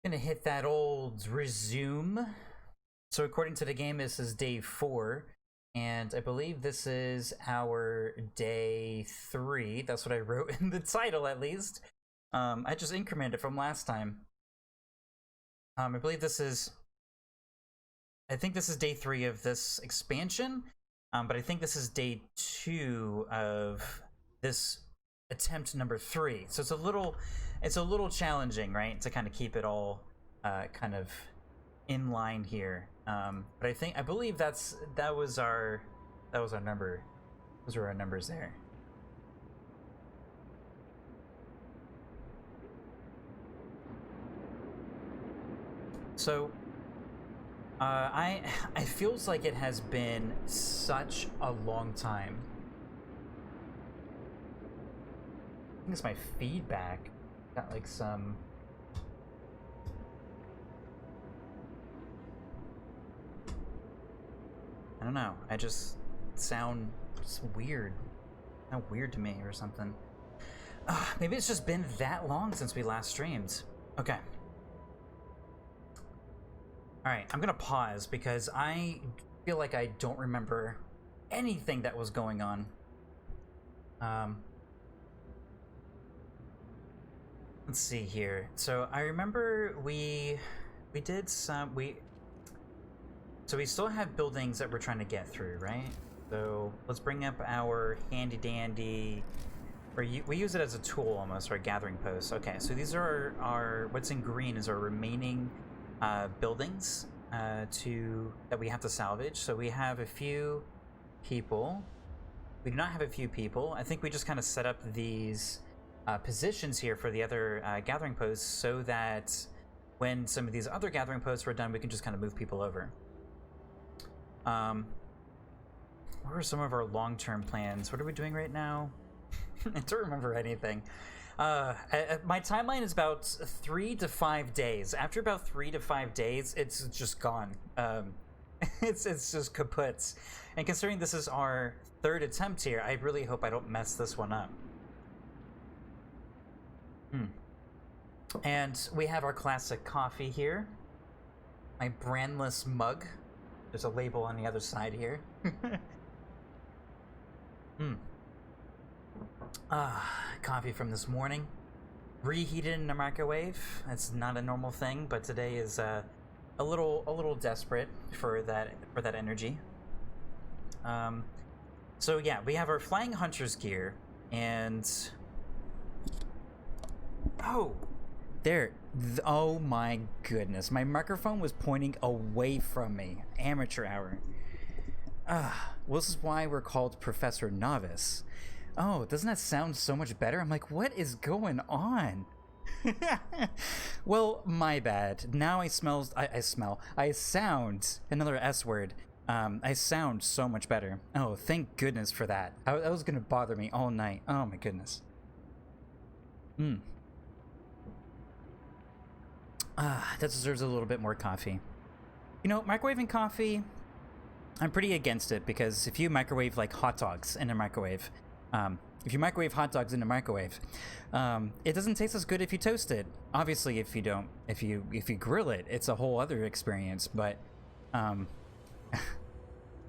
Gonna hit that old resume. So according to the game, this is day 4, and I believe this is our day 3. That's what I wrote in the title, at least. I just incremented from last time. I believe this is... I think this is day 3 of this expansion, but I think this is day 2 of this attempt number 3. So it's a little challenging, right, to kind of keep it all kind of in line here. But I believe that was our number. Those were our numbers there. So it feels like it has been such a long time. I think it's my feedback. Got like some... I don't know. I just sound just weird. Sound weird to me or something. Maybe it's just been that long since we last streamed. Okay. Alright, I'm gonna pause because I feel like I don't remember anything that was going on. Let's see here. So I remember we did some... So we still have buildings that we're trying to get through, right? So let's bring up our handy dandy... We use it as a tool almost, our gathering posts. Okay, so these are our what's in green is our remaining buildings that we have to salvage. So we have a few people. We do not have a few people. I think we just kind of set up these positions here for the other gathering posts so that when some of these other gathering posts were done, we can just kind of move people over. What are some of our long-term plans? What are we doing right now? I don't remember anything. My timeline is about 3 to 5 days. After about 3 to 5 days, it's just gone. It's just kaput. And considering this is our 3rd attempt here, I really hope I don't mess this one up. And we have our classic coffee here. My brandless mug. There's a label on the other side here. Coffee from this morning. Reheated in the microwave. That's not a normal thing, but today is a little desperate for that energy. So yeah, we have our Flying Hunter's gear, and oh my goodness, my microphone was pointing away from me. Amateur hour. Well, this is why we're called Professor Novice. Oh, doesn't that sound so much better? I'm like, what is going on? Well, my bad. Now I sound, another S word. I sound so much better. Oh, thank goodness for that. That was gonna bother me all night. Oh my goodness. That deserves a little bit more coffee. You know, microwaving coffee, I'm pretty against it because if you microwave like hot dogs in a microwave, if you microwave hot dogs in a microwave, it doesn't taste as good if you toast it. Obviously, if you grill it, it's a whole other experience. But, all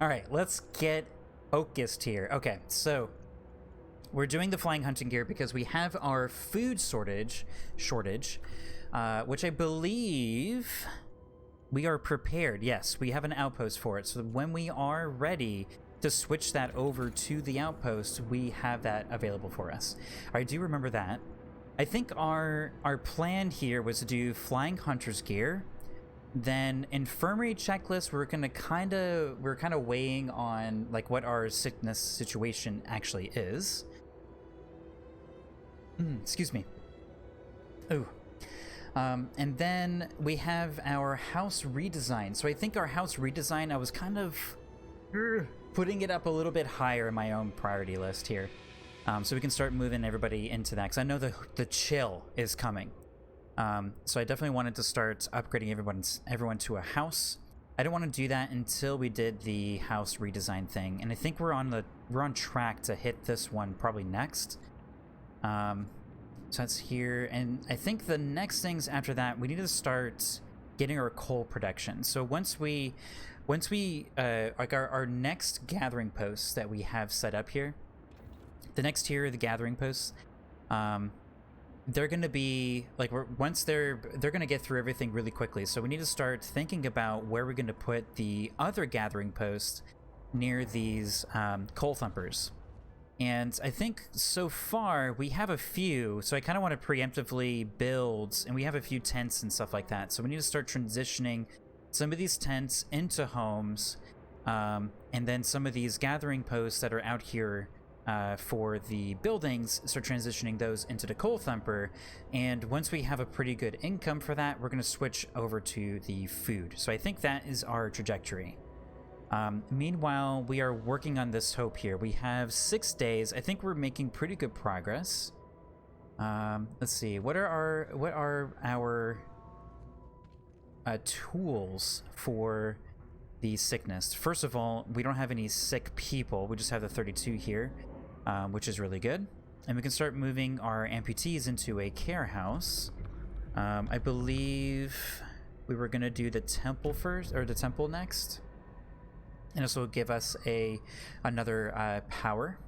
right, let's get focused here. Okay, so we're doing the flying hunting gear because we have our food shortage, which I believe we are prepared. Yes, we have an outpost for it. So when we are ready to switch that over to the outpost, we have that available for us. I do remember that. I think our plan here was to do Flying Hunter's gear, then infirmary checklist. We're kind of weighing on like what our sickness situation actually is. Excuse me. Ooh. And then we have our house redesign. So I think our house redesign, I was kind of putting it up a little bit higher in my own priority list here. So we can start moving everybody into that, because I know the chill is coming. So I definitely wanted to start upgrading everyone to a house. I didn't want to do that until we did the house redesign thing, and I think we're on track to hit this one probably next. So that's here, and I think the next things after that, we need to start getting our coal production. So once we like our next gathering posts that we have set up here, the next tier of the gathering posts, they're going to be like, once they're going to get through everything really quickly. So we need to start thinking about where we're going to put the other gathering posts near these coal thumpers. And I think so far we have a few, so I kind of want to preemptively build, and we have a few tents and stuff like that. So we need to start transitioning some of these tents into homes, and then some of these gathering posts that are out here for the buildings, start transitioning those into the coal thumper. And once we have a pretty good income for that, we're going to switch over to the food. So I think that is our trajectory. Meanwhile, we are working on this hope here. We have 6 days. I think we're making pretty good progress. Let's see. What are our tools for the sickness? First of all, we don't have any sick people. We just have the 32 here, which is really good. And we can start moving our amputees into a care house. I believe we were going to do the temple first, or the temple next. And this will give us another power.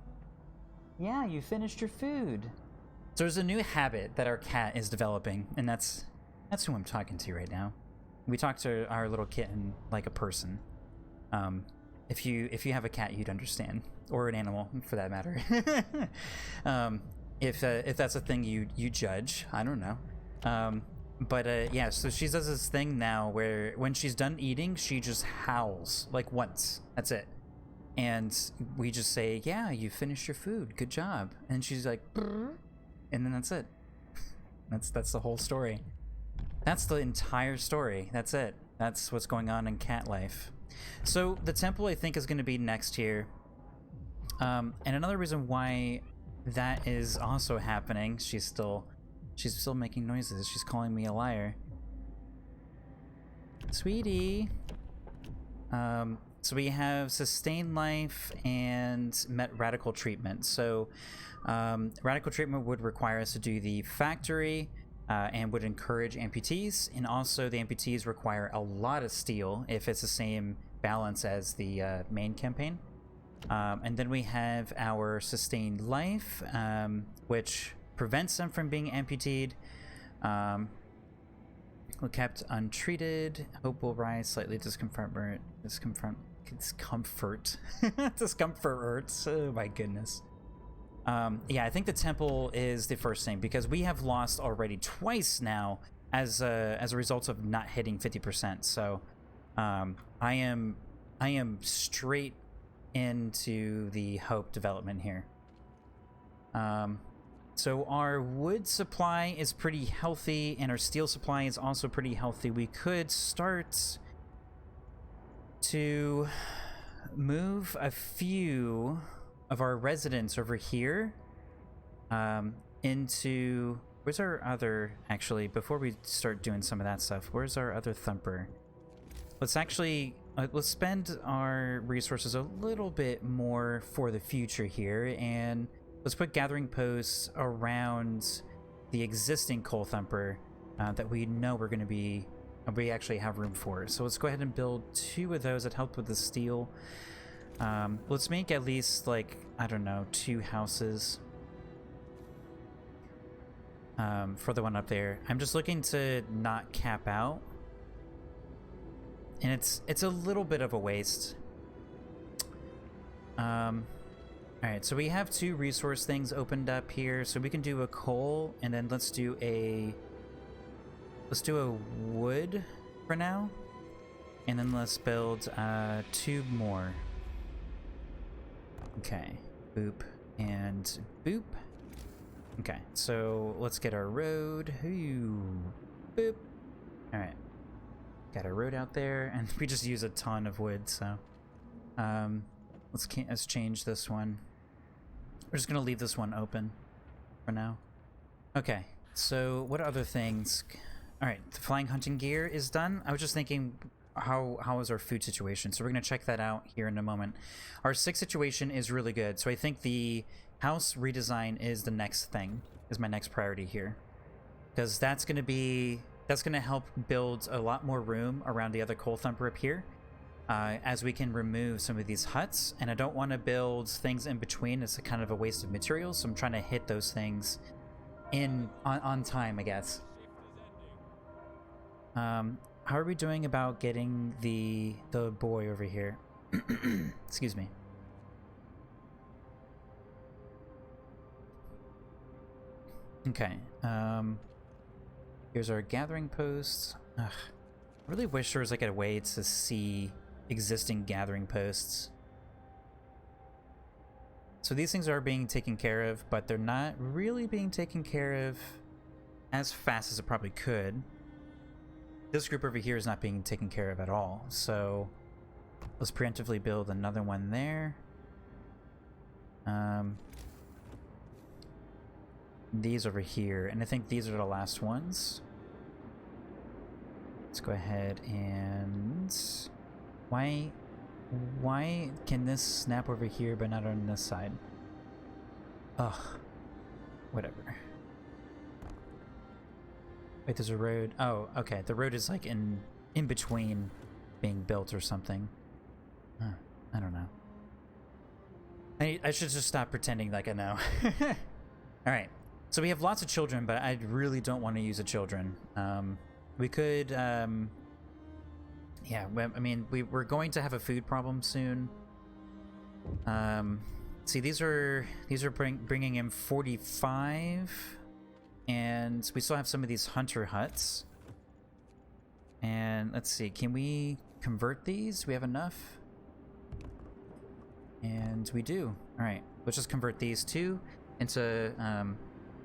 Yeah, you finished your food. So there's a new habit that our cat is developing, and that's who I'm talking to right now. We talk to our little kitten like a person. If you have a cat, you'd understand, or an animal for that matter. If that's a thing you judge, I don't know. But yeah, so she does this thing now where when she's done eating, she just howls, like once. That's it. And we just say, yeah, you finished your food. Good job. And she's like, brr, and then that's it. That's the whole story. That's the entire story. That's it. That's what's going on in cat life. So the temple, I think, is going to be next here. And another reason why that is also happening, she's still making noises. She's calling me a liar. Sweetie. So we have sustained life and met radical treatment. So radical treatment would require us to do the factory and would encourage amputees. And also the amputees require a lot of steel if it's the same balance as the main campaign. And then we have our sustained life, which prevents them from being amputated. We're kept untreated. Hope will rise slightly. Discomfort. Oh my goodness. Yeah, I think the temple is the first thing, because we have lost already twice now as a result of not hitting 50%. So I am straight into the hope development here. So our wood supply is pretty healthy, and our steel supply is also pretty healthy. We could start to move a few of our residents over here into... Where's our other... Actually, before we start doing some of that stuff, where's our other thumper? Let's actually... let's spend our resources a little bit more for the future here, and... let's put gathering posts around the existing coal thumper that we know we're going to be, we actually have room for. So let's go ahead and build 2 of those that help with the steel. Let's make at least, like, I don't know, 2 houses for the one up there. I'm just looking to not cap out, and it's a little bit of a waste. Alright, so we have 2 resource things opened up here, so we can do a coal, and then let's do a wood for now, and then let's build 2 more. Okay, boop and boop. Okay, so let's get our road. Ooh, boop. Alright, got a road out there, and we just use a ton of wood, so let's change this one. We're just gonna leave this one open for now. Okay, so what other things? All right, the flying hunting gear is done. I was just thinking, how is our food situation? So we're gonna check that out here in a moment. Our sick situation is really good, so I think the house redesign is the next thing. is my next priority here, because that's going to help build a lot more room around the other coal thumper up here, as we can remove some of these huts. And I don't want to build things in between. It's a kind of a waste of materials, so I'm trying to hit those things on time, I guess. How are we doing about getting the boy over here? Excuse me. Okay. Here's our gathering posts. Ugh. I really wish there was like a way to see existing gathering posts. So these things are being taken care of, but they're not really being taken care of as fast as it probably could. This group over here is not being taken care of at all, so let's preemptively build another one there. These over here, and I think these are the last ones. Let's go ahead and... Why can this snap over here but not on this side? Ugh. Whatever. Wait, there's a road. Oh, okay. The road is like in between being built or something. I don't know. I should just stop pretending like I know. Alright. So we have lots of children, but I really don't want to use the children. We could... yeah, I mean, we're going to have a food problem soon. See, these are bringing in 45... And we still have some of these hunter huts. And let's see, can we convert these? We have enough? And we do. Alright, let's just convert these two into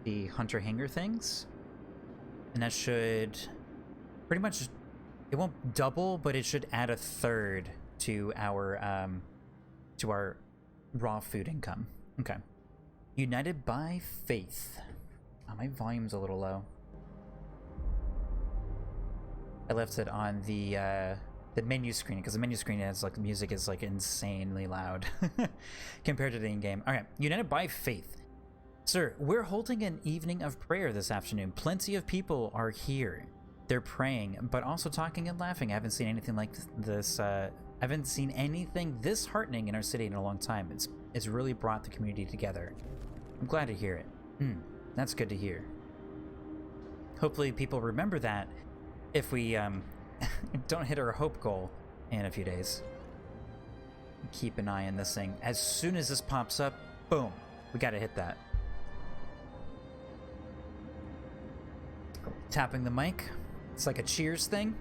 the hunter hangar things. And that should pretty much, it won't double, but it should add a third to our raw food income. Okay. United by faith. Oh, my volume's a little low. I left it on the menu screen, because the menu screen has like the music is like insanely loud compared to the in-game. All right, united by faith. Sir, we're holding an evening of prayer this afternoon. Plenty of people are here. They're praying, but also talking and laughing. I haven't seen anything like this. I haven't seen anything this heartening in our city in a long time. It's really brought the community together. I'm glad to hear it. That's good to hear. Hopefully people remember that if we don't hit our hope goal in a few days. Keep an eye on this thing. As soon as this pops up, boom, we gotta hit that. Tapping the mic. It's like a cheers thing.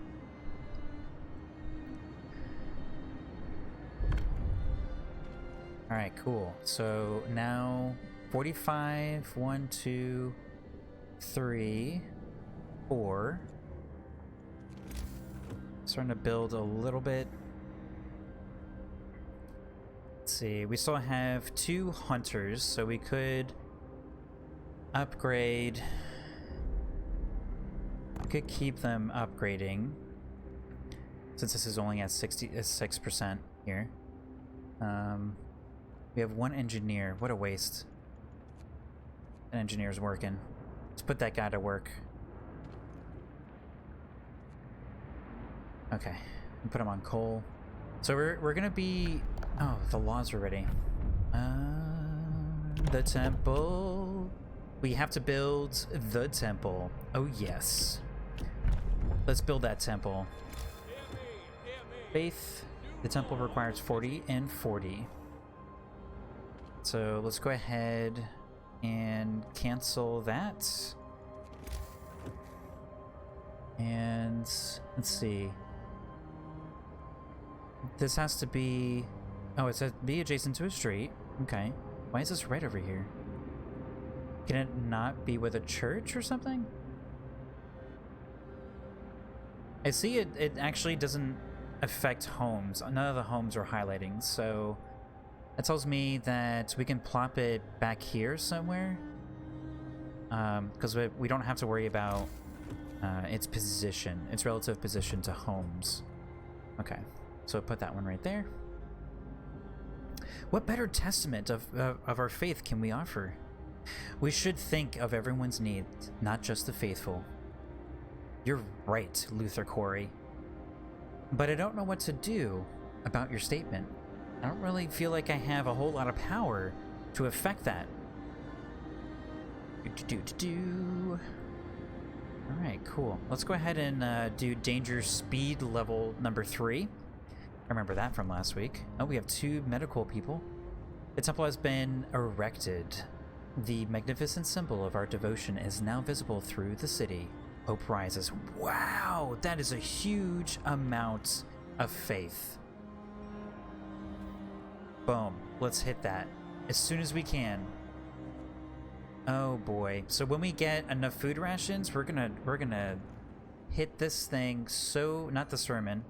Alright, cool. So now 45, 1, 2, 3, 4. Starting to build a little bit. Let's see, we still have 2 hunters, so we could upgrade. We could keep them upgrading, since this is only at 6% here. We have 1 engineer. What a waste. An engineer's working. Let's put that guy to work. Okay, put him on coal. So we're gonna be... Oh, the laws are ready. The temple. We have to build the temple. Oh yes. Let's build that temple. Faith. The temple requires 40 and 40. So let's go ahead and cancel that. And let's see. This has to be... Oh, it says be adjacent to a street. Okay. Why is this red over here? Can it not be with a church or something? I see it actually doesn't affect homes. None of the homes are highlighting, so that tells me that we can plop it back here somewhere. Because we don't have to worry about its position, its relative position to homes. Okay, so put that one right there. What better testament of our faith can we offer? We should think of everyone's needs, not just the faithful. You're right, Luther Corey. But I don't know what to do about your statement. I don't really feel like I have a whole lot of power to affect that. Alright, cool. Let's go ahead and do danger speed level number 3. I remember that from last week. Oh, we have 2 medical people. The temple has been erected. The magnificent symbol of our devotion is now visible through the city. Hope rises. Wow, that is a huge amount of faith. Boom. Let's hit that as soon as we can. Oh boy. So when we get enough food rations, we're gonna hit this thing. So not the sermon.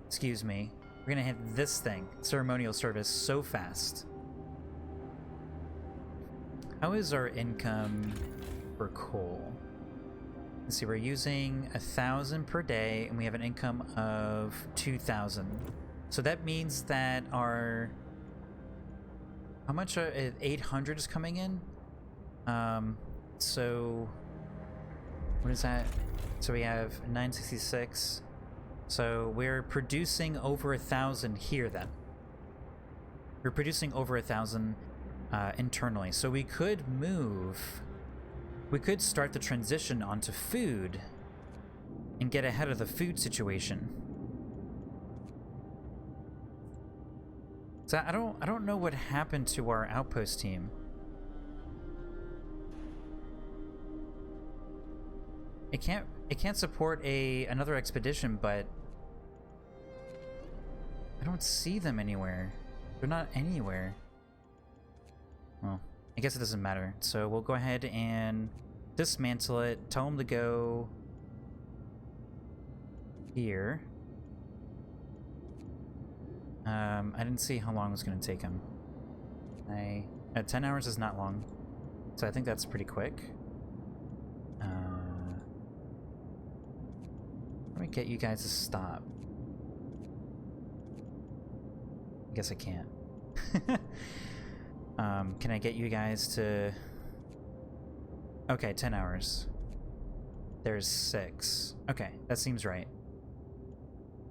Excuse me. We're gonna hit this thing, ceremonial service, so fast. How is our income for coal? Let's see, we're using 1,000 per day, and we have an income of 2,000. So that means that our... How much? 800 is coming in? So... What is that? So we have 966. So we're producing over 1,000 here then. We're producing over 1,000 internally. So we could move... We could start the transition onto food and get ahead of the food situation. So I don't know what happened to our outpost team. It can't support another expedition, but I don't see them anywhere. They're not anywhere. Well, I guess it doesn't matter. So we'll go ahead and dismantle it. Tell them to go here. I didn't see how long it was going to take him. 10 hours is not long, so I think that's pretty quick. Let me get you guys to stop. I guess I can't. Can I get you guys to... Okay, 10 hours. There's 6. Okay, that seems right.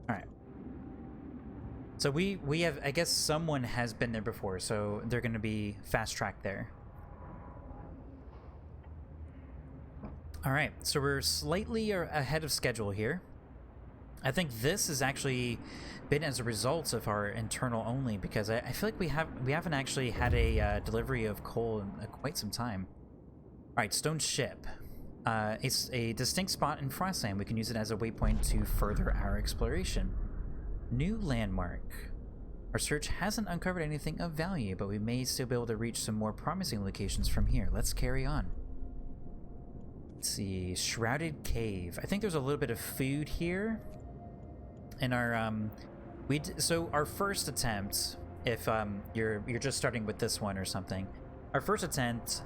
Alright. So we have... I guess someone has been there before, so they're going to be fast-tracked there. Alright, so we're slightly ahead of schedule here. I think this has actually been as a result of our internal only, because I feel like we haven't actually had a delivery of coal in quite some time. Alright, stone ship. It's a distinct spot in Frostland. We can use it as a waypoint to further our exploration. New landmark. Our search hasn't uncovered anything of value, but we may still be able to reach some more promising locations from here. Let's carry on. Let's see, Shrouded Cave. I think there's a little bit of food here. In our so our first attempt, if you're just starting with this one or something, our first attempt,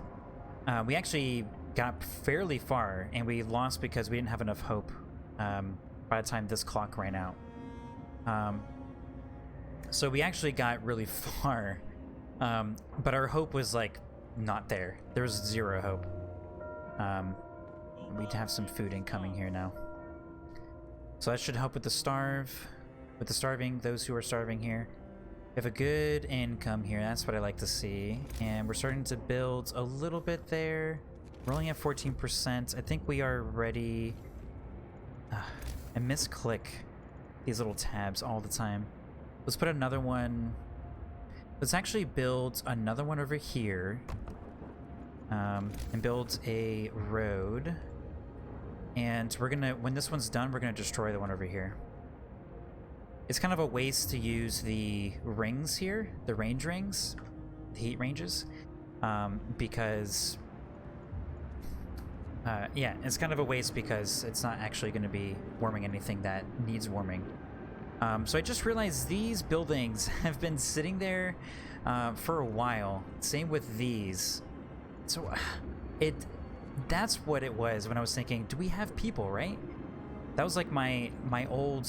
we actually got fairly far, and we lost because we didn't have enough hope by the time this clock ran out. So we actually got really far, but our hope was like not there. There was 0 hope. We'd have some food incoming here now. So that should help with the starving, those who are starving here. We have a good income here, that's what I like to see. And we're starting to build a little bit there. We're only at 14%. I think we are ready. I misclick these little tabs all the time. Let's put another one. Let's actually build another one over here. And build a road. And we're gonna, when this one's done, we're gonna destroy the one over here. It's kind of a waste to use the rings here, the range rings, the heat ranges, because, yeah, it's kind of a waste because it's not actually going to be warming anything that needs warming. So I just realized these buildings have been sitting there for a while. Same with these. So that's what it was when I was thinking, do we have people, right? That was like my old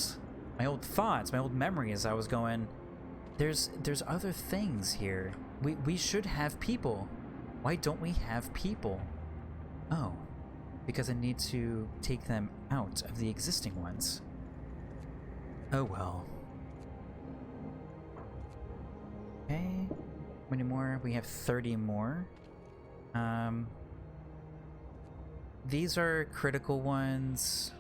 thoughts, my old memories. I was going, there's other things here. We should have people. Why don't we have people? Oh, because I need to take them out of the existing ones. Oh well. Okay. How many more? We have 30 more. These are critical ones.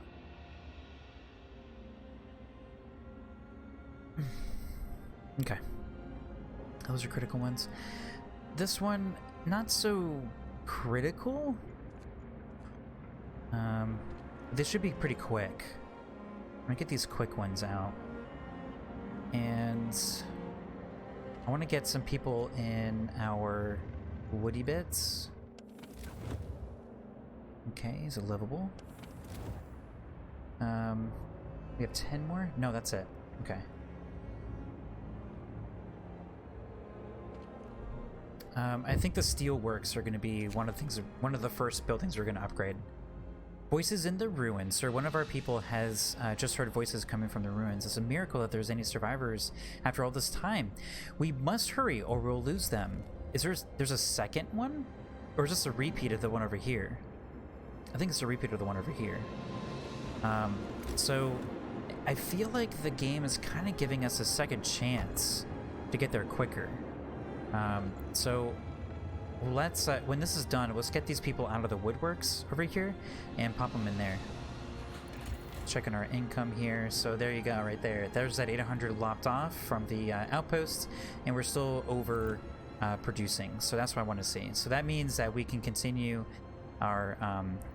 Okay. Those are critical ones. This one, not so critical. This should be pretty quick. I'm gonna get these quick ones out. And I want to get some people in our woody bits. Okay, is it livable? We have 10 more? No, that's it. Okay. I think the steel works are going to be one of the first buildings we're going to upgrade. Voices in the ruins. Sir, one of our people has just heard voices coming from the ruins. It's a miracle that there's any survivors after all this time. We must hurry or we'll lose them. There's a second one? Or is this a repeat of the one over here? I think it's a repeat of the one over here. So I feel like the game is kind of giving us a second chance to get there quicker. So let's, when this is done, let's get these people out of the woodworks over here and pop them in there. Checking our income here. So there you go, right there. There's that 800 lopped off from the outposts, and we're still over producing. So that's what I want to see. So that means that we can continue our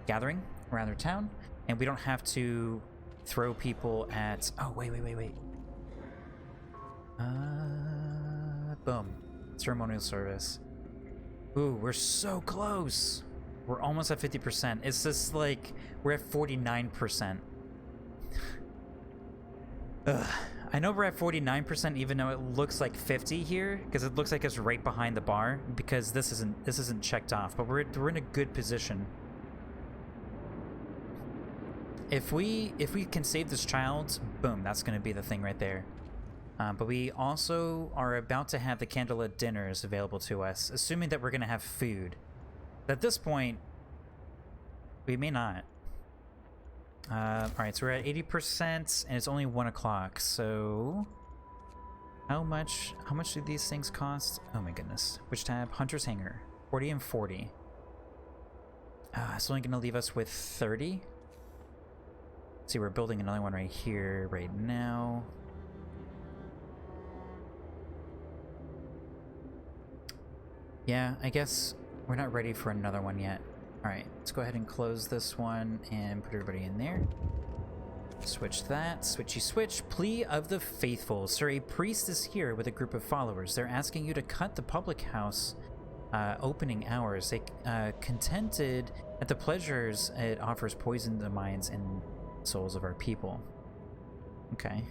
gathering around their town, and we don't have to throw people at... Oh, wait. Boom. Ceremonial service. Ooh, we're so close. We're almost at 50%. It's just like we're at 49%. Ugh. I know we're at 49% even though it looks like 50 here, because it looks like it's right behind the bar, because this isn't checked off, but we're in a good position. If we can save this child, boom, that's going to be the thing right there. But we also are about to have the candlelit dinners available to us, assuming that we're going to have food. At this point, we may not. Alright, so we're at 80%, and it's only 1 o'clock, so... How much do these things cost? Oh my goodness. Which tab? Hunter's Hanger. 40 and 40. It's only going to leave us with 30. Let's see, we're building another one right here, right now. Yeah, I guess we're not ready for another one yet. Alright, let's go ahead and close this one and put everybody in there. Switch that. Switchy switch. Plea of the Faithful. Sir, a priest is here with a group of followers. They're asking you to cut the public house opening hours. They contended that the pleasures it offers poison the minds and souls of our people. Okay.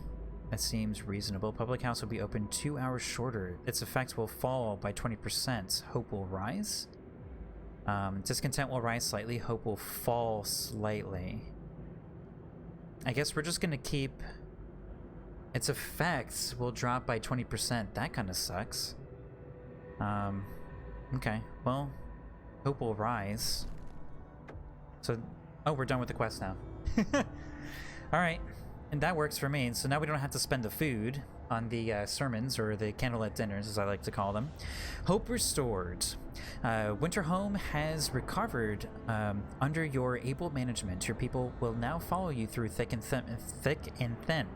That seems reasonable. Public house will be open 2 hours shorter. Its effects will fall by 20%. Hope will rise. Discontent will rise slightly. Hope will fall slightly. I guess we're just gonna keep... Its effects will drop by 20%. That kind of sucks. Okay. Well, hope will rise. So... Oh, we're done with the quest now. Alright. And that works for me. So now we don't have to spend the food on the sermons, or the candlelit dinners, as I like to call them. Hope restored. Winterhome has recovered under your able management. Your people will now follow you through thick and thin,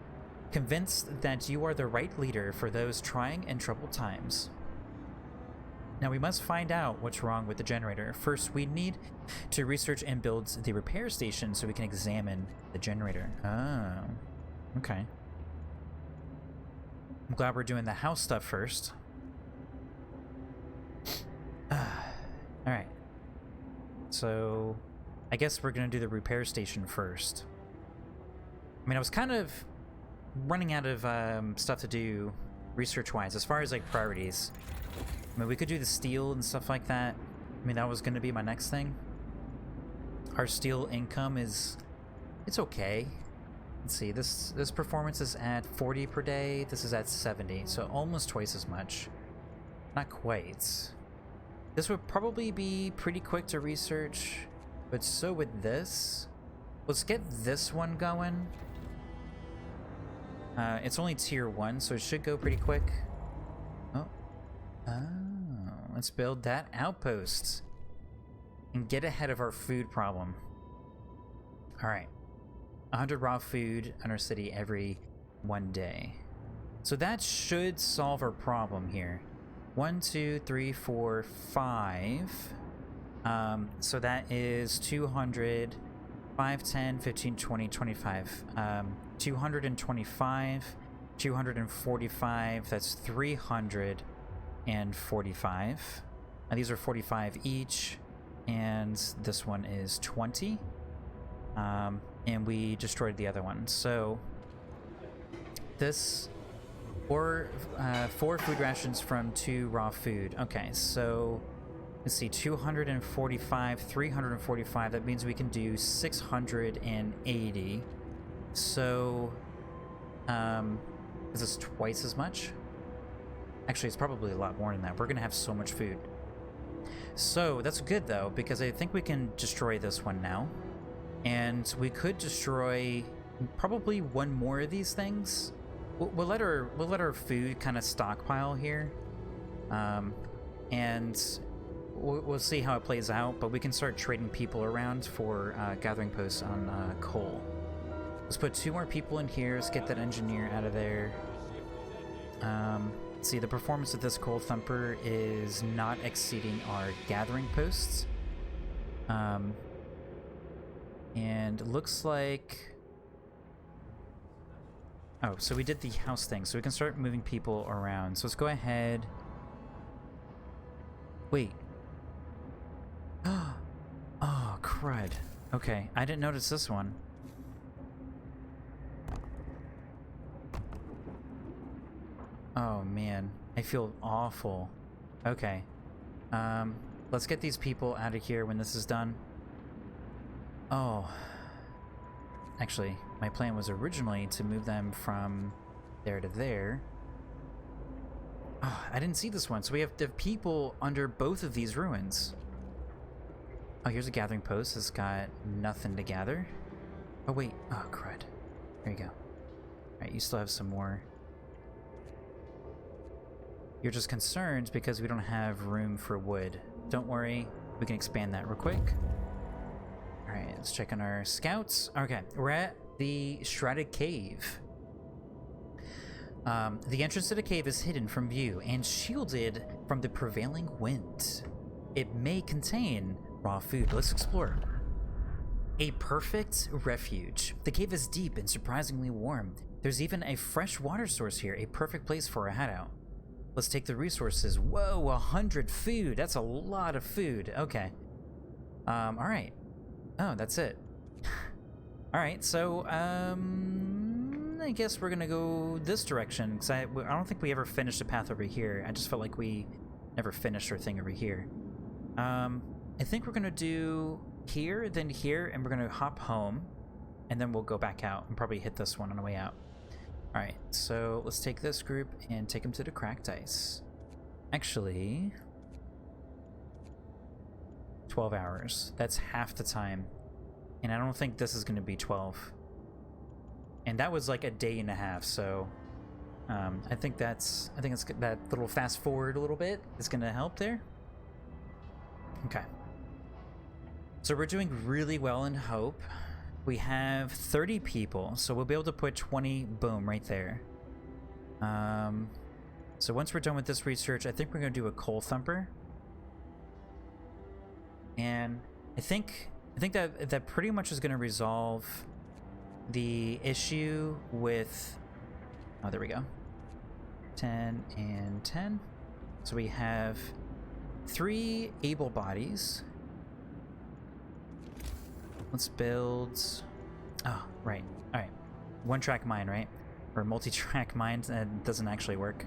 convinced that you are the right leader for those trying and troubled times. Now we must find out what's wrong with the generator. First, we need to research and build the repair station so we can examine the generator. Oh, okay. I'm glad we're doing the house stuff first. Alright. So, I guess we're going to do the repair station first. I mean, I was kind of running out of stuff to do research-wise, as far as, like, priorities. I mean, we could do the steel and stuff like that. I mean, that was going to be my next thing. Our steel income is... It's okay. Let's see, this performance is at 40 per day. This is at 70, so almost twice as much. Not quite. This would probably be pretty quick to research, but so with this, let's get this one going. It's only tier 1, so it should go pretty quick. Oh, let's build that outpost and get ahead of our food problem. All right, 100 raw food in our city every 1 day. So that should solve our problem here. 1, 2, 3, 4, 5. So that is 200, 5, 10, 15, 20, 25. 225, 245, that's 345. And these are 45 each, and this one is 20. And we destroyed the other one. So this, four food rations from 2 raw food. Okay, so let's see, 245, 345, that means we can do 680. So, is this twice as much? Actually, it's probably a lot more than that. We're gonna have so much food. So, that's good though, because I think we can destroy this one now. And we could destroy probably one more of these things. We'll let our food kind of stockpile here. And we'll see how it plays out, but we can start trading people around for gathering posts on coal. Let's put 2 more people in here. Let's get that engineer out of there. Let's see, the performance of this coal thumper is not exceeding our gathering posts. And it looks like... Oh, so we did the house thing, so we can start moving people around. So let's go ahead. Wait. Oh, crud. Okay, I didn't notice this one. Oh, man. I feel awful. Okay. Let's get these people out of here when this is done. Oh. Actually, my plan was originally to move them from there to there. Oh, I didn't see this one. So we have people under both of these ruins. Oh, here's a gathering post. It's got nothing to gather. Oh, wait. Oh, crud. There you go. Alright, you still have some more. You're just concerned because we don't have room for wood. Don't worry. We can expand that real quick. Alright, let's check on our scouts. Okay, we're at the Shrouded Cave. The entrance to the cave is hidden from view and shielded from the prevailing wind. It may contain raw food. Let's explore. A perfect refuge. The cave is deep and surprisingly warm. There's even a fresh water source here, a perfect place for a hideout. Let's take the resources. Whoa, 100 food. That's a lot of food. Okay. Alright. Oh, that's it. Alright, so, I guess we're gonna go this direction, because I don't think we ever finished a path over here. I just felt like we never finished our thing over here. I think we're gonna do here, then here, and we're gonna hop home, and then we'll go back out and probably hit this one on the way out. Alright, so let's take this group and take them to the cracked ice. Actually... 12 hours. That's half the time. And I don't think this is going to be 12. And that was like a day and a half, so... I think it's that little fast forward a little bit is going to help there. Okay. So we're doing really well in Hope. We have 30 people, so we'll be able to put 20, boom, right there. So once we're done with this research, I think we're going to do a coal thumper. And I think that pretty much is going to resolve the issue with... Oh, there we go. 10 and 10. So we have 3 able bodies. Let's build... Oh, right. Alright. One-track mine, right? Or multi-track mine. That doesn't actually work.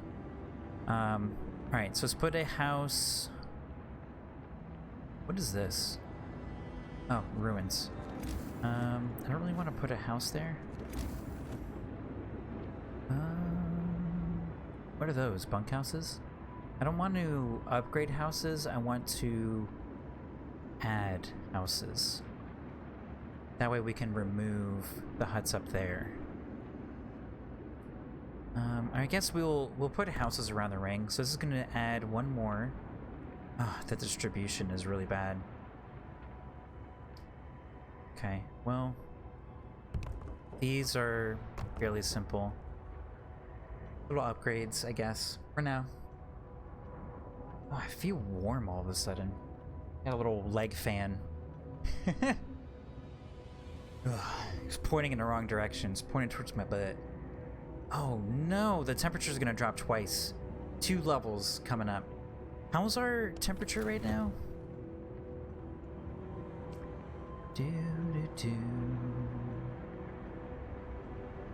Alright, so let's put a house... What is this? Oh, ruins. I don't really want to put a house there. What are those? Bunkhouses? I don't want to upgrade houses. I want to add houses. That way we can remove the huts up there. I guess we'll put houses around the ring. So this is going to add one more. Ah, the distribution is really bad. Okay, well, these are fairly simple. Little upgrades, I guess, for now. Oh, I feel warm all of a sudden. Got a little leg fan. Ugh, he's pointing in the wrong direction. It's pointing towards my butt. Oh no, the temperature's gonna drop twice. 2 levels coming up. How's our temperature right now?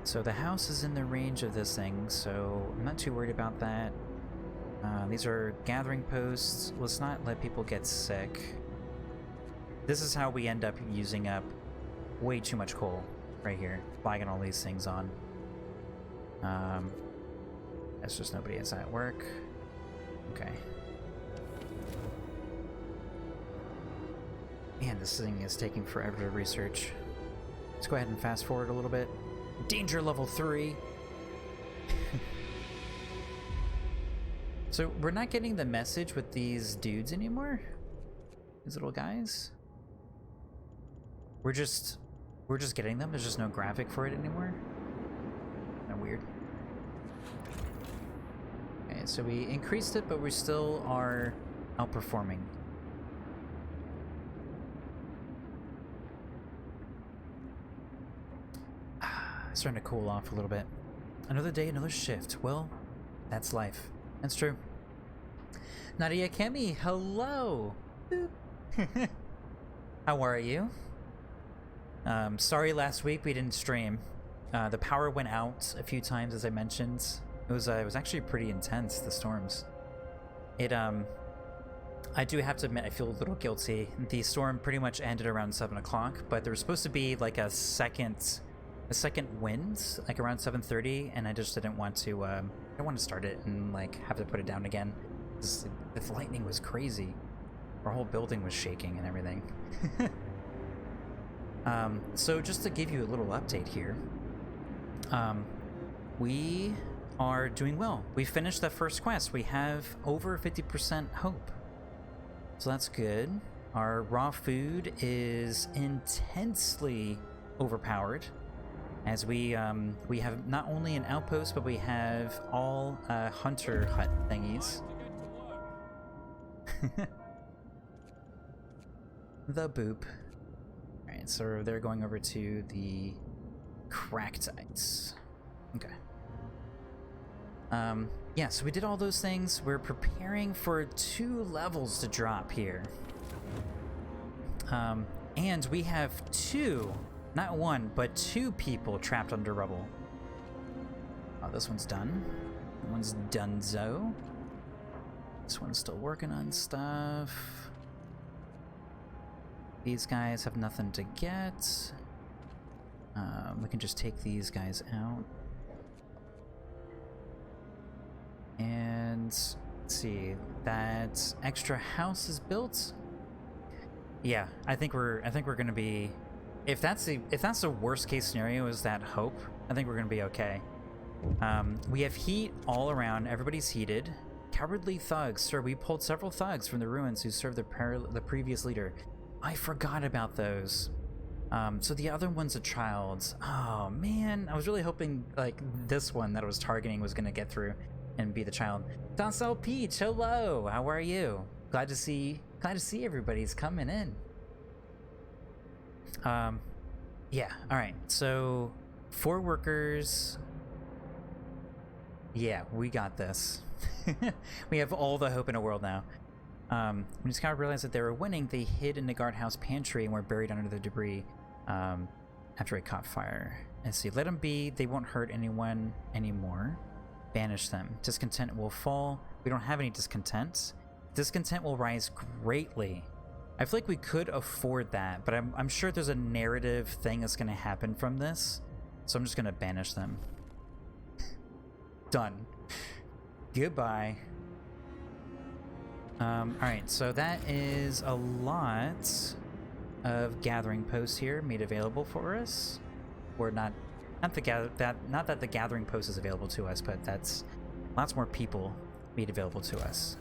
So the house is in the range of this thing, so I'm not too worried about that. These are gathering posts. Let's not let people get sick. This is how we end up using up way too much coal right here, flagging all these things on. That's just nobody is at work. Okay. Man, this thing is taking forever to research. Let's go ahead and fast forward a little bit. Danger level 3. So we're not getting the message with these dudes anymore? These little guys? We're just getting them? There's just no graphic for it anymore? Kinda weird. Okay, so we increased it, but we still are outperforming. Starting to cool off a little bit. Another day, another shift. Well, that's life. That's true. Nadia Kemi, hello! How are you? Sorry last week we didn't stream. The power went out a few times, as I mentioned. It was actually pretty intense, the storms. I do have to admit, I feel a little guilty. The storm pretty much ended around 7 o'clock, but there was supposed to be like a second wind, like around 7:30, and I just didn't want to, I don't want to start it and like have to put it down again. The lightning was crazy. Our whole building was shaking and everything. So just to give you a little update here, we are doing well. We finished that first quest. We have over 50% hope. So that's good. Our raw food is intensely overpowered, as we have not only an outpost, but we have all hunter hut thingies. The boop. Alright, so they're going over to the Crackites. Okay. Yeah, so we did all those things. We're preparing for 2 levels to drop here. And we have 2, not 1, but 2 people trapped under rubble. Oh, this one's done. That one's donezo. This one's still working on stuff. These guys have nothing to get. We can just take these guys out. And let's see, that extra house is built. Yeah, I think we're gonna be, if that's the worst case scenario, is that hope, I think we're gonna be okay. We have heat all around. Everybody's heated. Cowardly thugs, sir. We pulled several thugs from the ruins who served the previous leader. I forgot about those. So the other one's a child. Oh man, I was really hoping like this one that I was targeting was gonna get through and be the child. Dancel Peach, hello. How are you? Glad to see everybody's coming in. Yeah. All right. So 4 workers. Yeah, we got this. We have all the hope in the world now. We just kind of realized that they were winning. They hid in the guardhouse pantry and were buried under the debris after it caught fire. Let's see. Let them be. They won't hurt anyone anymore. Banish them. Discontent will fall. We don't have any discontent. Discontent will rise greatly. I feel like we could afford that, but I'm sure there's a narrative thing that's going to happen from this. So I'm just going to banish them. Done. Goodbye. Alright, so that is a lot of gathering posts here made available for us. Or not that the gathering post is available to us, but that's lots more people made available to us.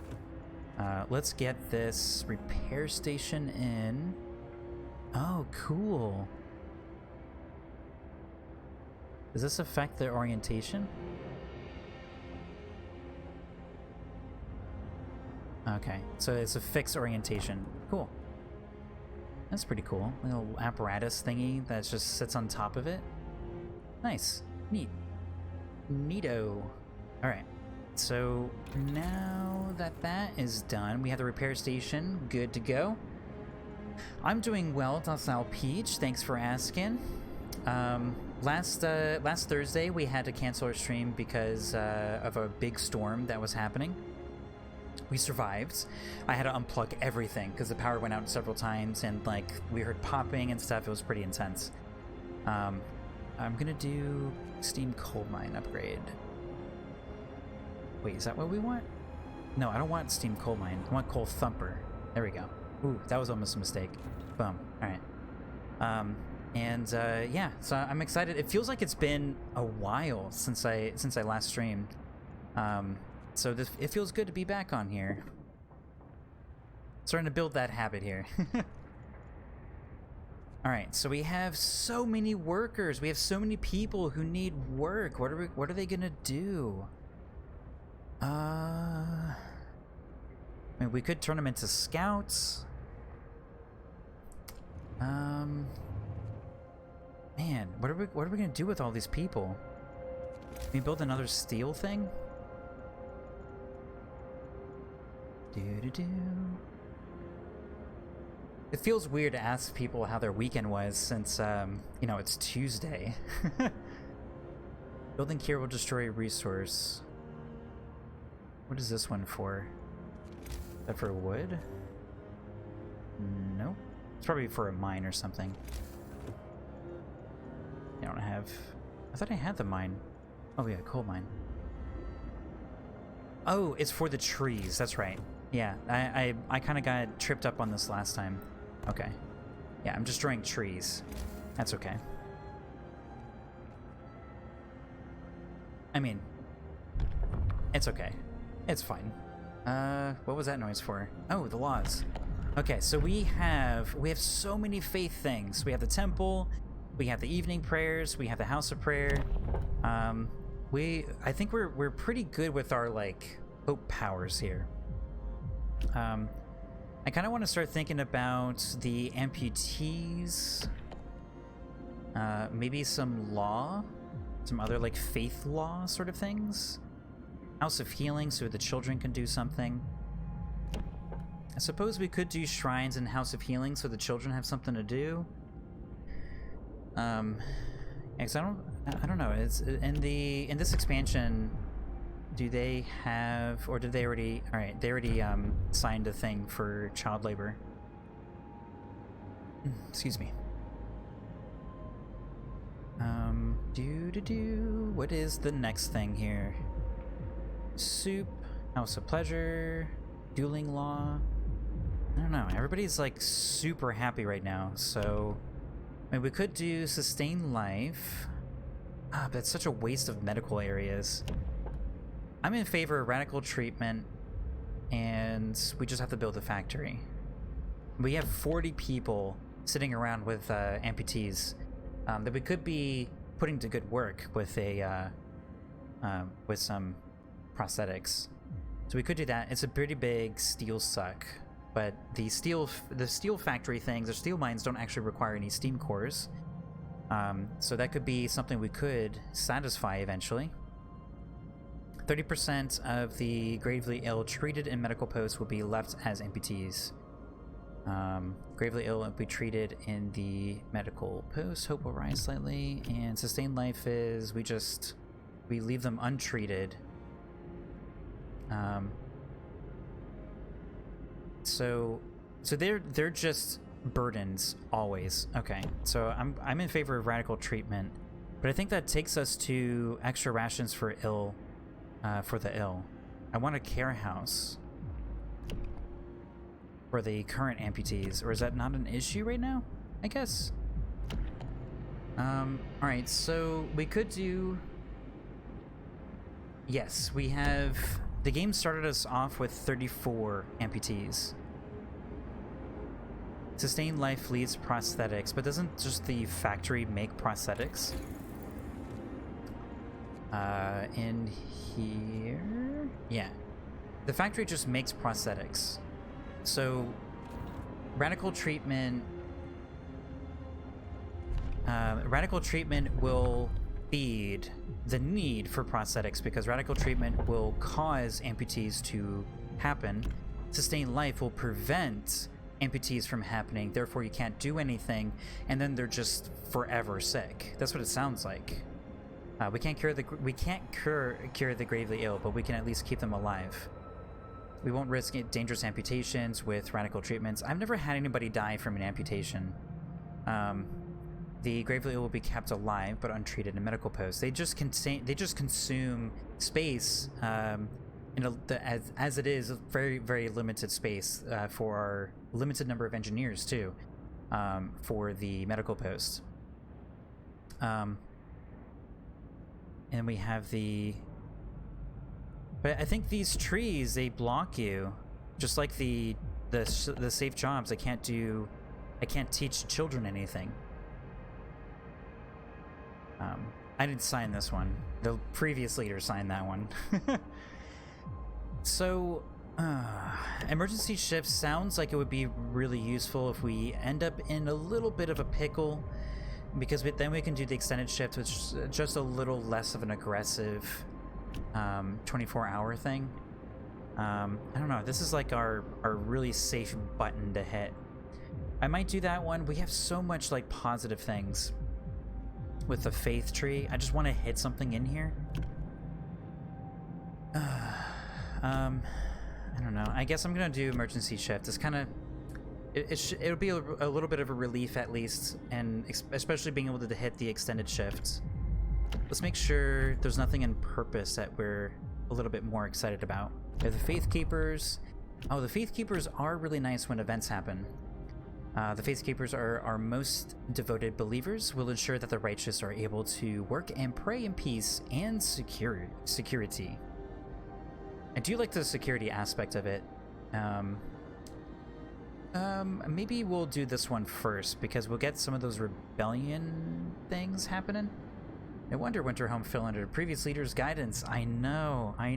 Let's get this repair station in. Oh, cool. Does this affect their orientation? Okay, so it's a fixed orientation. Cool. That's pretty cool. A little apparatus thingy that just sits on top of it. Nice. Neat. Neato. Alright. So now that that is done, we have the repair station good to go. I'm doing well, Docile Peach. Thanks for asking. Last Thursday we had to cancel our stream because of a big storm that was happening. We survived. I had to unplug everything because the power went out several times and like we heard popping and stuff. It was pretty intense. I'm gonna do steam coal mine upgrade. Wait, is that what we want? No, I don't want steam coal mine. I want coal thumper. There we go. Ooh, that was almost a mistake. Boom. All right. Yeah, so I'm excited. It feels like it's been a while since I last streamed. So it feels good to be back on here. Starting to build that habit here. All right, so we have so many workers. We have so many people who need work. What are they gonna do? I mean, we could turn them into scouts. Man, what are we gonna do with all these people? Can we build another steel thing? It feels weird to ask people how their weekend was since, you know, it's Tuesday. Building here will destroy a resource. What is this one for? Is that for wood? Nope. It's probably for a mine or something. I don't have... I thought I had the mine. Oh yeah, coal mine. Oh, it's for the trees. That's right. Yeah, I kind of got tripped up on this last time. Okay. Yeah, I'm destroying trees. That's okay. I mean, it's okay. It's fine. What was that noise for? Oh, the laws. Okay, so we have so many faith things. We have the temple, we have the evening prayers, we have the house of prayer. I think we're pretty good with our like hope powers here. I kind of want to start thinking about the amputees. Maybe some law, some other like faith law sort of things. House of healing so the children can do something. I suppose we could do shrines in House of Healing so the children have something to do. Cause I don't know. It's in this expansion. Do they have, or did they already? All right, they already signed a thing for child labor. Excuse me. What is the next thing here? Soup, House of Pleasure, dueling law. I don't know. Everybody's like super happy right now, so I mean, we could do sustain life. But it's such a waste of medical areas. I'm in favor of radical treatment, and we just have to build a factory. We have 40 people sitting around with amputees that we could be putting to good work with a with some prosthetics. So we could do that. It's a pretty big steel suck, but the steel factory things, the steel mines don't actually require any steam cores. So that could be something we could satisfy eventually. 30% of the gravely ill treated in medical posts will be left as amputees. Gravely ill will be treated in the medical post. Hope will rise slightly. And sustained life is we leave them untreated. So they're just burdens always. Okay, so I'm in favor of radical treatment, but I think that takes us to extra rations for the ill. I want a care house. for the current amputees, or is that not an issue right now? I guess. Alright, so we could do... Yes, we have... The game started us off with 34 amputees. Sustained life leads prosthetics, but doesn't just the factory make prosthetics? In here... Yeah. The factory just makes prosthetics. So, radical treatment will feed the need for prosthetics, because radical treatment will cause amputees to happen. Sustained life will prevent amputees from happening, therefore you can't do anything, and then they're just forever sick. That's what it sounds like. We can't cure the gravely ill, but we can at least keep them alive. We won't risk dangerous amputations with radical treatments. I've never had anybody die from an amputation. The gravely ill will be kept alive but untreated in medical posts. They just consume space, as it is a very, very limited space for our limited number of engineers too, for the medical post. And we have the... But I think these trees, they block you, just like the safe jobs. I can't teach children anything. I didn't sign this one. The previous leader signed that one. So, emergency shifts sounds like it would be really useful if we end up in a little bit of a pickle, because then we can do the extended shift, which is just a little less of an aggressive 24-hour thing. I don't know. This is like our really safe button to hit. I might do that one. We have so much like positive things with the faith tree. I just want to hit something in here. I don't know. I guess I'm gonna do emergency shift. It's kind of it'll be a little bit of a relief at least, and especially being able to hit the extended shift. Let's make sure there's nothing in purpose that we're a little bit more excited about. We have the Faith Keepers. Oh, the Faith Keepers are really nice when events happen. The Faith Keepers are our most devoted believers, will ensure that the righteous are able to work and pray in peace and security. I do like the security aspect of it. Maybe we'll do this one first, because we'll get some of those rebellion things happening. No wonder Winterhome fell under the previous leader's guidance. I know. I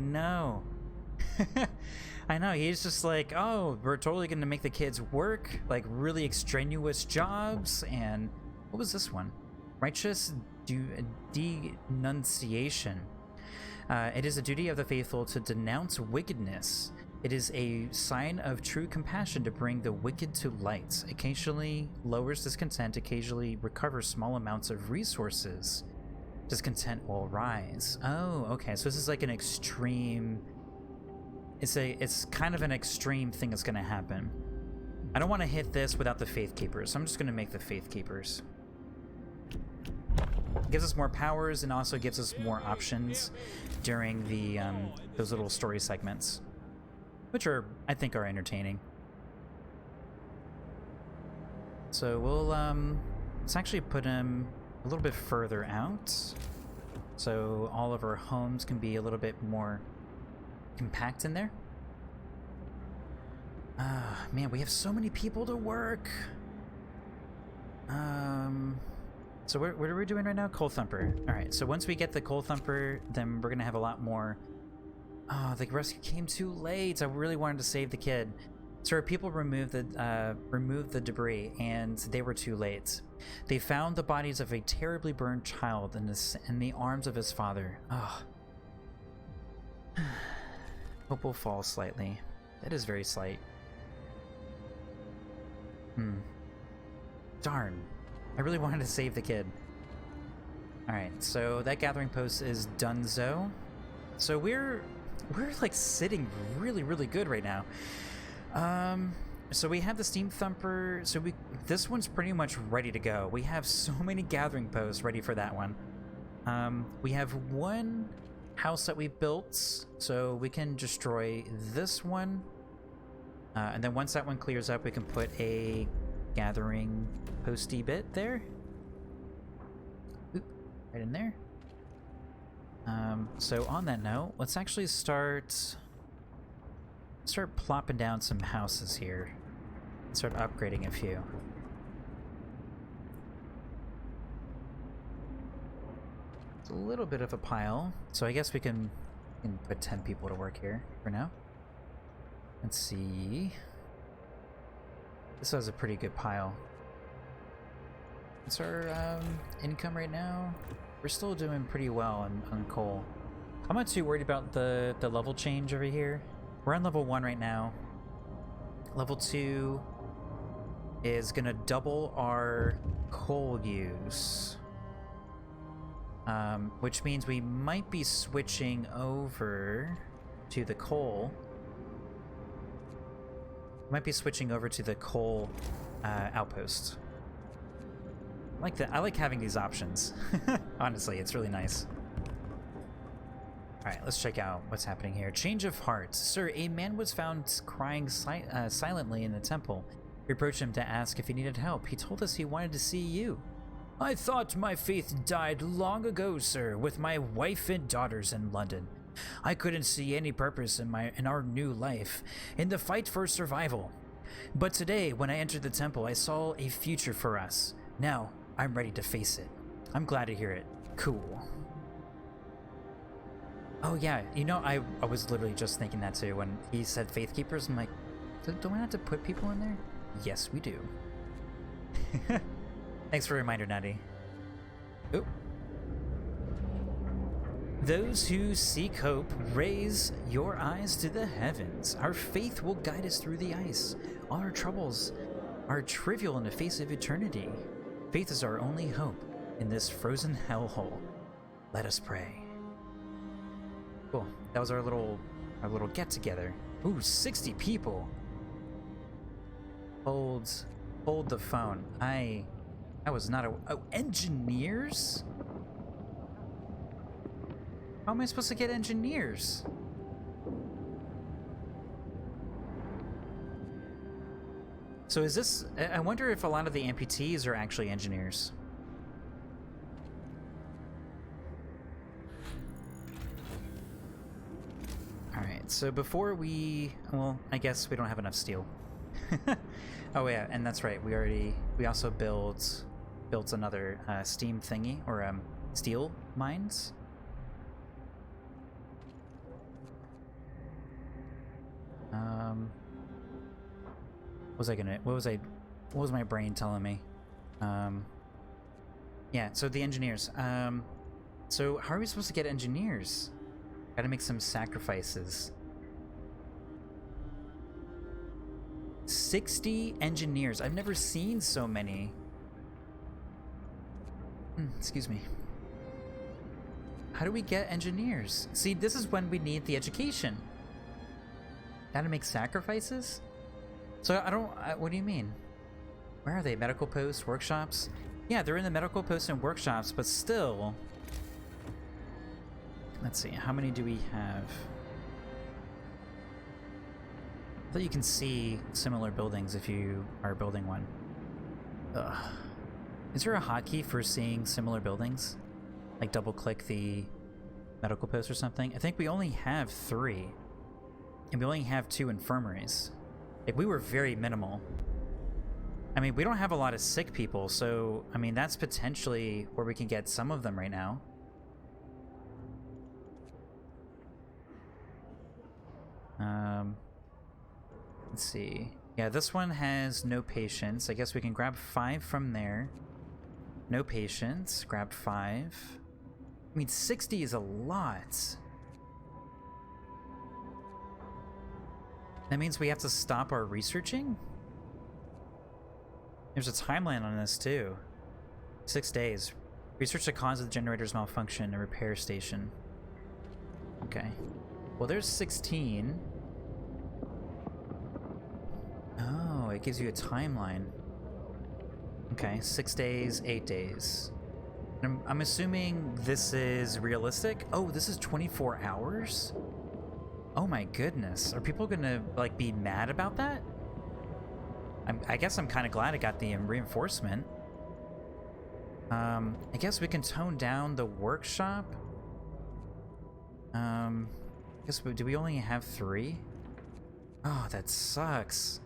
know, he's just like, oh, we're totally going to make the kids work, like, really extraneous jobs, and... What was this one? Righteous denunciation. It is a duty of the faithful to denounce wickedness. It is a sign of true compassion to bring the wicked to light. Occasionally lowers discontent, occasionally recovers small amounts of resources. Discontent will rise. Oh, okay, so this is like an extreme... It's kind of an extreme thing that's going to happen. I don't want to hit this without the Faith Keepers, so I'm just going to make the Faith Keepers. It gives us more powers and also gives us more options during the those little story segments, which I think are entertaining. So we'll let's actually put him a little bit further out, so all of our homes can be a little bit more compact in there. Man, we have so many people to work. So what are we doing right now? Coal Thumper. Alright, so once we get the Coal Thumper, then we're gonna have a lot more... Oh, the rescue came too late. I really wanted to save the kid. So our people removed the debris, and they were too late. They found the bodies of a terribly burned child in the arms of his father. Oh. Hope will fall slightly. That is very slight. Darn. I really wanted to save the kid. Alright, so that gathering post is donezo. So we're like sitting really, really good right now. So we have the Steam Thumper, so this one's pretty much ready to go. We have so many gathering posts ready for that one. We have one house that we built, so we can destroy this one. And then once that one clears up, we can put a gathering posty bit there. Oop, right in there. So on that note, let's actually start plopping down some houses here. Start upgrading a few. It's a little bit of a pile, so I guess we can put 10 people to work here for now. Let's see. This has a pretty good pile. What's our income right now? We're still doing pretty well on coal. I'm not too worried about the level change over here. We're on level 1 right now. Level 2 is gonna double our coal use. Which means we might be switching over to the coal. Might be switching over to the coal outpost. Like that. I like having these options. Honestly, it's really nice. Alright, let's check out what's happening here. Change of heart. Sir, a man was found crying silently in the temple. We approached him to ask if he needed help. He told us he wanted to see you. I thought my faith died long ago, sir, with my wife and daughters in London. I couldn't see any purpose in our new life, in the fight for survival. But today, when I entered the temple, I saw a future for us. Now, I'm ready to face it. I'm glad to hear it. Cool. Oh yeah, you know, I was literally just thinking that too when he said Faith Keepers. I'm like, don't we have to put people in there? Yes, we do. Thanks for the reminder, Natty. Oop. Those who seek hope, raise your eyes to the heavens. Our faith will guide us through the ice. All our troubles are trivial in the face of eternity. Faith is our only hope in this frozen hellhole. Let us pray. Cool. That was our little get together. Ooh, 60 people. Hold the phone. I was not engineers? How am I supposed to get engineers? So is this... I wonder if a lot of the amputees are actually engineers. Alright, so before we... Well, I guess we don't have enough steel. Oh yeah, and that's right. We also built another steam thingy, or steel mines. What was my brain telling me? Yeah, so the engineers. So how are we supposed to get engineers? Gotta make some sacrifices. 60 engineers. I've never seen so many. Excuse me. How do we get engineers? See, this is when we need the education. Gotta make sacrifices? So I don't... what do you mean? Where are they? Medical posts, workshops? Yeah, they're in the medical posts and workshops, but still... Let's see, how many do we have? I thought you can see similar buildings if you are building one. Ugh. Is there a hotkey for seeing similar buildings? Like double click the medical post or something? I think we only have 3. And we only have 2 infirmaries. Like, we were very minimal. I mean, we don't have a lot of sick people, so, I mean, that's potentially where we can get some of them right now. Let's see. Yeah, this one has no patients. I guess we can grab 5 from there. No patients. Grab 5. I mean, 60 is a lot. That means we have to stop our researching? There's a timeline on this, too. 6 days. Research the cause of the generator's malfunction and repair station. Okay. Well, there's 16. Oh, it gives you a timeline. Okay, 6 days, 8 days. I'm assuming this is realistic. Oh, this is 24 hours? Oh my goodness. Are people gonna, like, be mad about that? I guess I'm kind of glad I got the reinforcement. I guess we can tone down the workshop. I guess, do we only have 3? Oh, that sucks.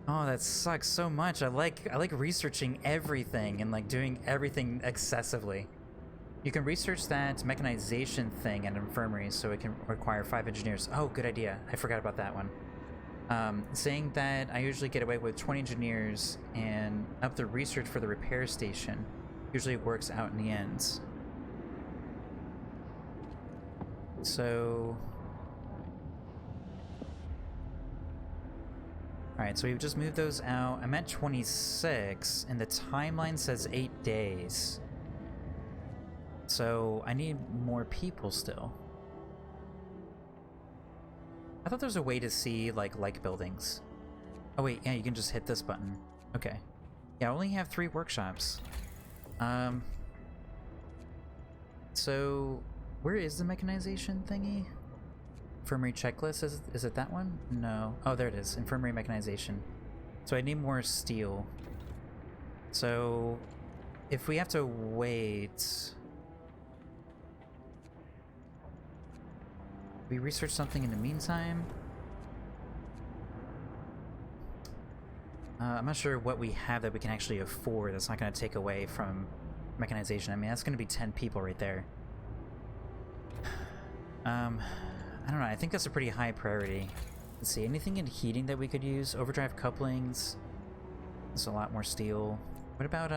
Oh, that sucks so much. I like researching everything and like doing everything excessively. You can research that mechanization thing at infirmary, so it can require 5 engineers. Oh, good idea. I forgot about that one. Saying that I usually get away with 20 engineers and up the research for the repair station usually works out in the end. So... Alright, so we've just moved those out. I'm at 26, and the timeline says 8 days. So I need more people still. I thought there was a way to see, like buildings. Oh wait, yeah, you can just hit this button. Okay. Yeah, I only have 3 workshops. So, where is the mechanization thingy? Infirmary checklist, is it that one? No. Oh, there it is. Infirmary mechanization. So I need more steel. So, if we have to wait... We research something in the meantime? I'm not sure what we have that we can actually afford that's not going to take away from mechanization. I mean, that's going to be 10 people right there. I don't know. I think that's a pretty high priority. Let's see. Anything in heating that we could use? Overdrive couplings. There's a lot more steel. What about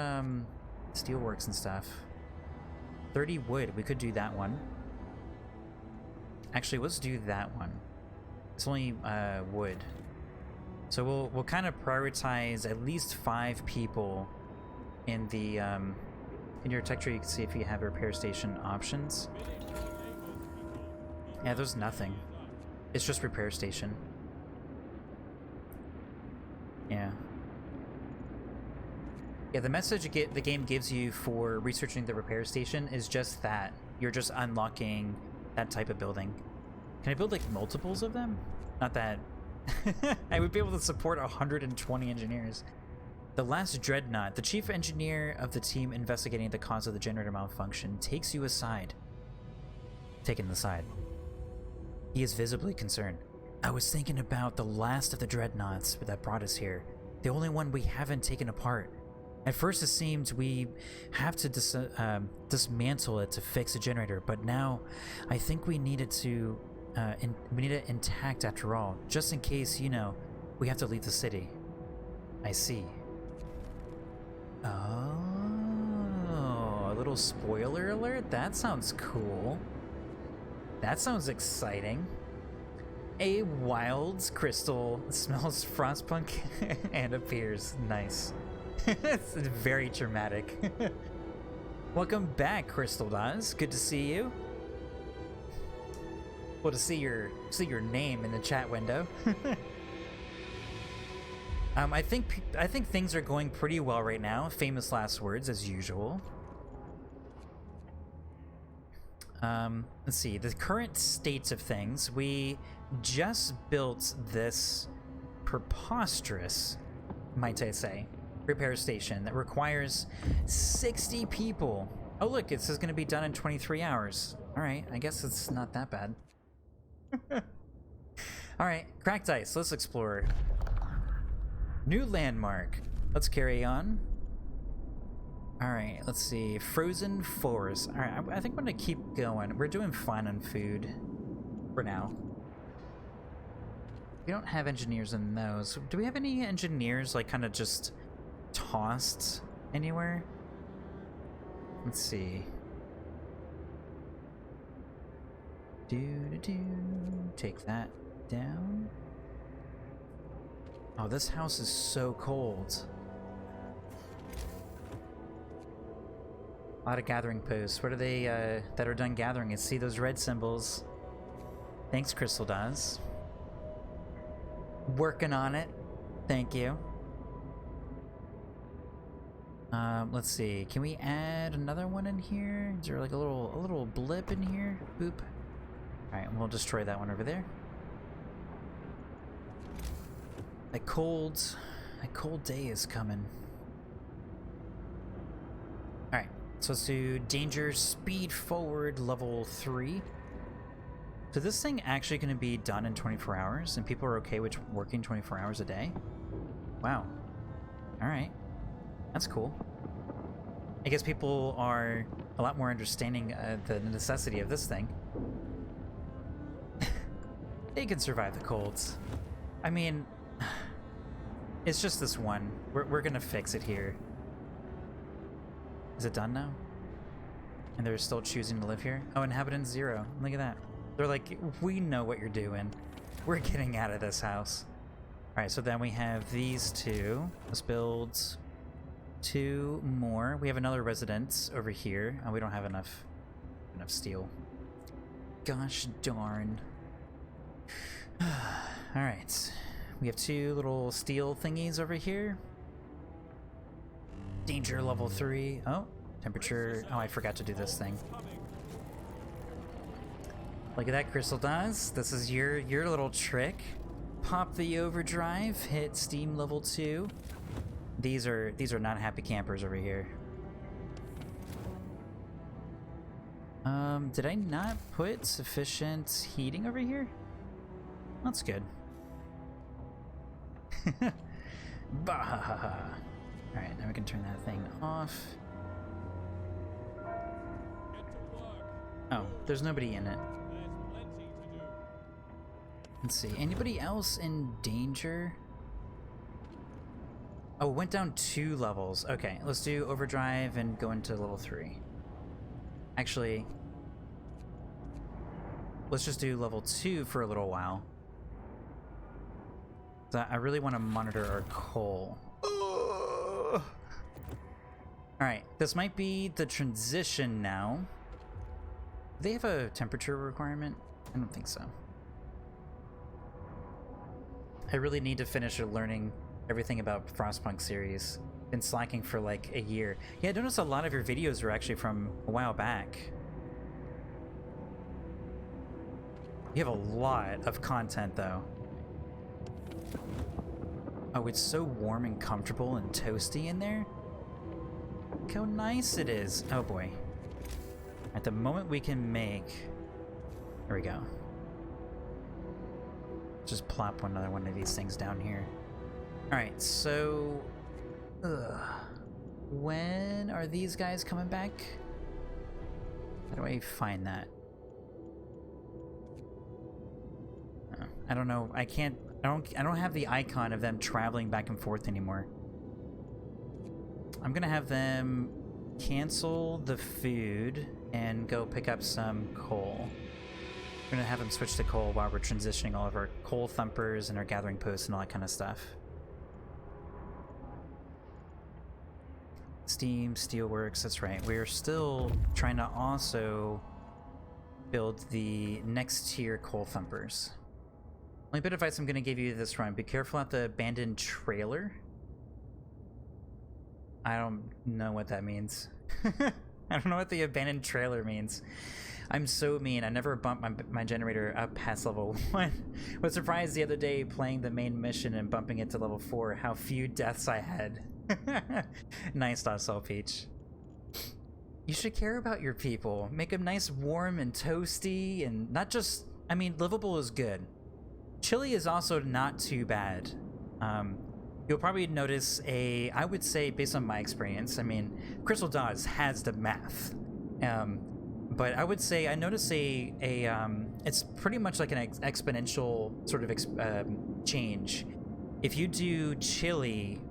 steelworks and stuff? 30 wood. We could do that one. Actually, let's do that one. It's only wood. So we'll kind of prioritize at least 5 people in the in your tech tree. You can see if you have repair station options. Yeah, there's nothing. It's just repair station. Yeah. Yeah, the message the game gives you for researching the repair station is just that. You're just unlocking that type of building. Can I build like multiples of them? Not that... I would be able to support 120 engineers. The last dreadnought, the chief engineer of the team investigating the cause of the generator malfunction, takes you aside. Taken aside. He is visibly concerned. I was thinking about the last of the dreadnoughts that brought us here. The only one we haven't taken apart. At first it seemed we have to dismantle it to fix a generator, but now I think we need it to we need it intact after all, just in case, you know, we have to leave the city. I see. Oh, a little spoiler alert? That sounds cool. That sounds exciting. A wild crystal smells Frostpunk and appears. Nice. It's very dramatic. Welcome back, Crystal Dawes. Good to see you. Well, to see your name in the chat window. I think things are going pretty well right now. Famous last words as usual. Let's see, the current states of things. We just built this preposterous, might I say, repair station that requires 60 people. Oh look, it says going to be done in 23 hours. Alright, I guess it's not that bad. Alright, cracked ice, let's explore. New landmark. Let's carry on. Alright, let's see. Frozen forest. Alright, I think I'm gonna keep going. We're doing fine on food for now. We don't have engineers in those. Do we have any engineers, like, kind of just tossed anywhere? Let's see. Take that down. Oh, this house is so cold. A lot of gathering posts. What are they that are done gathering? I see those red symbols. Thanks, Crystal Dawes. Working on it. Thank you. Let's see. Can we add another one in here? Is there like a little blip in here? Boop. Alright, we'll destroy that one over there. A cold day is coming. Alright, so let's do danger speed forward level 3. So this thing actually going to be done in 24 hours, and people are okay with working 24 hours a day? Wow. Alright. That's cool. I guess people are a lot more understanding the necessity of this thing. They can survive the colds. I mean, it's just this one. We're gonna fix it here. Is it done now? And they're still choosing to live here? Oh, inhabitant 0. Look at that. They're like, we know what you're doing. We're getting out of this house. Alright, so then we have these two. Let's build 2 more. We have another residence over here. Oh, we don't have enough steel. Gosh darn. Alright. We have 2 little steel thingies over here. Danger level 3. Oh, temperature. Oh, I forgot to do this thing. Look at that, Crystal Dawes. This is your little trick. Pop the overdrive, hit steam level 2. These are not happy campers over here. Did I not put sufficient heating over here? That's good. Bah! Alright, now we can turn that thing off. Oh, there's nobody in it. Let's see, anybody else in danger? Oh, it went down 2 levels. Okay, let's do overdrive and go into level 3. Actually, let's just do level 2 for a little while. I really want to monitor our coal. Alright, this might be the transition now. Do they have a temperature requirement? I don't think so. I really need to finish learning everything about Frostpunk series. Been slacking for like a year. Yeah, I noticed a lot of your videos are actually from a while back. You have a lot of content though. Oh, it's so warm and comfortable and toasty in there. Look how nice it is. Oh boy. At the moment we can make... There we go. Just plop another one of these things down here. Alright, so... When are these guys coming back? How do I find that? I don't know. I don't have the icon of them traveling back and forth anymore. I'm gonna have them cancel the food and go pick up some coal. We're gonna have them switch to coal while we're transitioning all of our coal thumpers and our gathering posts and all that kind of stuff. Steam, steelworks, that's right. We're still trying to also build the next tier coal thumpers. Only bit of advice I'm going to give you this run. Be careful at the abandoned trailer. I don't know what that means. I don't know what the abandoned trailer means. I'm so mean. I never bumped my generator up past level 1. Was surprised the other day playing the main mission and bumping it to level 4 how few deaths I had. Nice, Soul Peach. You should care about your people. Make them nice, warm, and toasty, and not just... I mean, livable is good. Chili is also not too bad. You'll probably notice I would say, based on my experience, I mean, Crystal Dawes has the math. But I would say I notice it's pretty much like an exponential sort of change. If you do chili,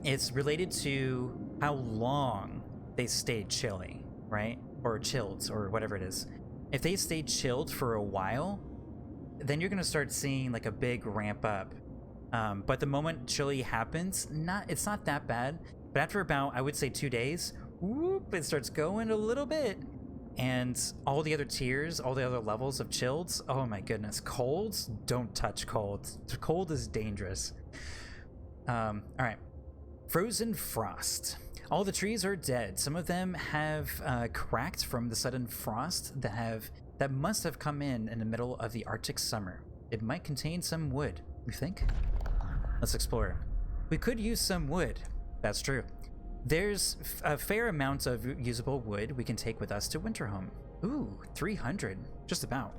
it's related to how long they stayed chilly, right? Or chilled, or whatever it is. If they stayed chilled for a while, then you're gonna start seeing like a big ramp up. But the moment chili happens, it's not that bad. But after about, I would say 2 days, whoop, it starts going a little bit. And all the other tiers, all the other levels of chilleds, oh my goodness. Colds, don't touch cold. Cold is dangerous. All right. Frozen frost. All the trees are dead. Some of them have cracked from the sudden frost that that must have come in the middle of the Arctic summer. It might contain some wood, you think? Let's explore. We could use some wood. That's true. There's a fair amount of usable wood we can take with us to Winterhome. Ooh, 300. Just about.